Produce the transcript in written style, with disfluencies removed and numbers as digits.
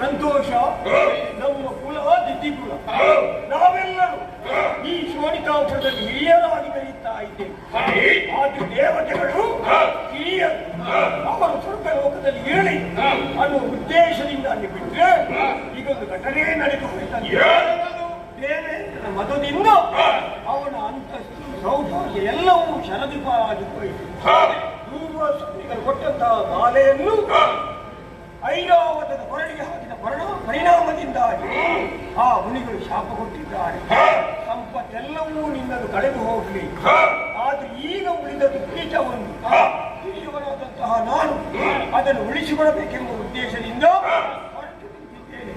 ಸಂತೋಷ ನಮ್ಮ ಕುಲ ದಿದ್ದಿಕುಲ ನಾವೆಲ್ಲರೂ ಈ ಶೋಣಿತಾಪುರದಲ್ಲಿ ಹಿರಿಯರಾಗಿ ಬೆಳೆಯುತ್ತಾ ಇದ್ದೇವೆ. ಆದ್ರೆ ದೇವತೆಗಳು ಹಿರಿಯರು ಅವರು ಸ್ವರ್ಗ ಲೋಕದಲ್ಲಿ ಇರಲಿ ಅನ್ನುವ ಉದ್ದೇಶದಿಂದ ಅಲ್ಲಿ ಬಿಟ್ಟರೆ ಈಗೊಂದು ಘಟನೆ ನಡೆದು ದೇವೇಂದ್ರನ ಮತದಿಂದ ಅವನ ಅಂತಸ್ತು ಸೌಭಾಗ್ಯ ಎಲ್ಲವೂ ಶರದಿಪಾಗಿ ಹೋಯಿತು. ಪೂರ್ವಸೂರಿಗಳು ಕೊಟ್ಟಂತಹ ಮಾಲೆಯನ್ನು ಐರಾವತದ ಕೊರಳಿಗೆ ಹಾಕಿದ ಪರಿಣಾಮದಿಂದಾಗಿ ಆ ಮುನಿಗಳು ಶಾಪ ಕೊಟ್ಟಿದ್ದಾರೆ. ಸಂಪತ್ತೆಲ್ಲವೂ ನಿನ್ನನ್ನು ಕಳೆದು ಹೋಗಲಿ. ಆದ್ರೆ ಈಗ ಉಳಿದದ್ದು ಕೀಟ ಒಂದು ಹಿರಿಯವರಾದಂತಹ ನಾನು ಅದನ್ನು ಉಳಿಸಿಕೊಳ್ಳಬೇಕೆಂಬ ಉದ್ದೇಶದಿಂದ ಹೊರಟು ನಿಂತಿದ್ದೇನೆ.